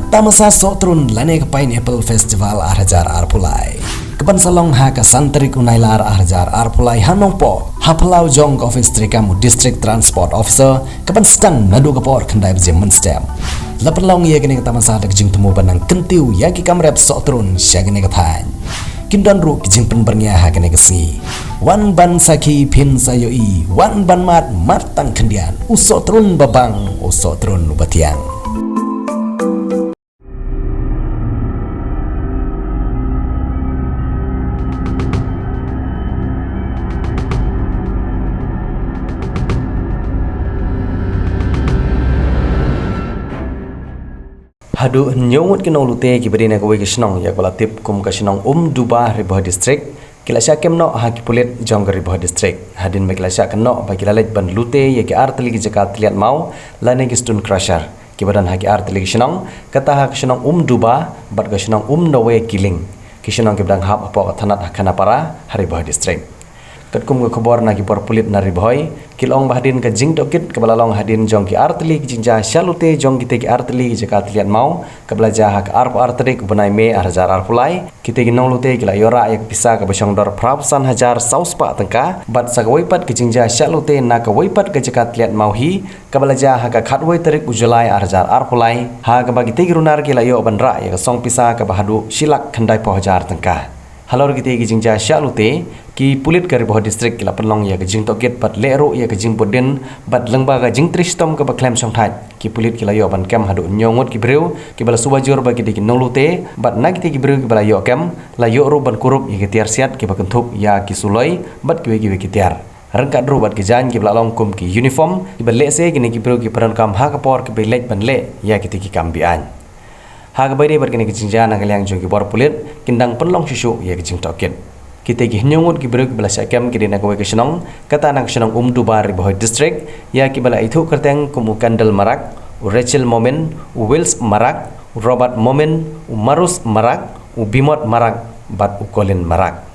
Tamasa sotrun lane ke Pineapple Festival Arhajar Arpulai. Keban salong ha ka santrik unailar Arhajar Arpulai hanongpo hapalau jong office trikamu district transport officer keban stang nadu kapor kendai berjemen stem. Lapan long ia kini tamasa dak jing temu banang kentiu ya ki kamrep sotrun syagene kathan. Kindon ru ki jimpen bernya ha kene kesi. Wan ban saki pin sayoi, wan ban mat tang kendian. Usotrun babang, usotrun batiang. Hadu nyongut kinong lute ki bedina ko wei kisnong ya kola tip kum ka sinong Duba Ribah district kila sya kemno ha ki pulit jong Ribah district hadin me kila sya keno ba kila lej ban lute ya ki artli ki jakat liat mau lane ki stone crusher ki badan ha ki artli ki sinong kata ha ki sinong Duba bat ka sinong Nowe kiling ki sinong ki bedang hap apa thanat hakana para Ribah district kat kum ko khobor na ki por pulit na Ribhoi kilong bahdin ka jing tokit kabala long hadin jong ki artli ki jinja shalute jong ki te ki artli ki jakat liat mau kabala ja hak artri ku banai me Arhajar Arpulai kite ki nong lute ki la yora yak pisa ka basong dor prapsan hajar sauspa tengka bat sa weipat ki jinja shalute na ka weipat ka jakat liat mau hi kabala ja hak khatwoi tarik ujulai Arhajar Arpulai ha ka bagi te runar ki la yo banra yak song pisa ka bahadu silak khandai po hajar tengka halor kita gijing ja shalute ki pulit kari Ribah district kila penlong ya gijing toket bat lero ya gijing bodin bat lengba gijing tristom ke baklem song thai ki pulit kila yo ban kem hadu nyongot ki breu ki bala subajur bagi di nolute bat nagite ki breu ki bala yo kem la yo ru ban kurup ya kitiar siat ki bakentup ya ki suloi bat ki kitiar rengkat ru bat ki jan ki bala long kum ki uniform ki bale se ki ki breu ki peran kam ha kapor ki belej ban le ya kiti ki kambian Haga bayde berkini kejinjana kaliang jong ki bor pulit kindang penlong susu ya kejing toket kita ki nyongut ki beruk bala syakam ki dina ko ke senong kata nang senong Duba Ribah district ya ki bala itu kerteng kumu kandel marak Rachel Momen Wills marak Robert Momen Marus marak Bimot marak bat ukolin marak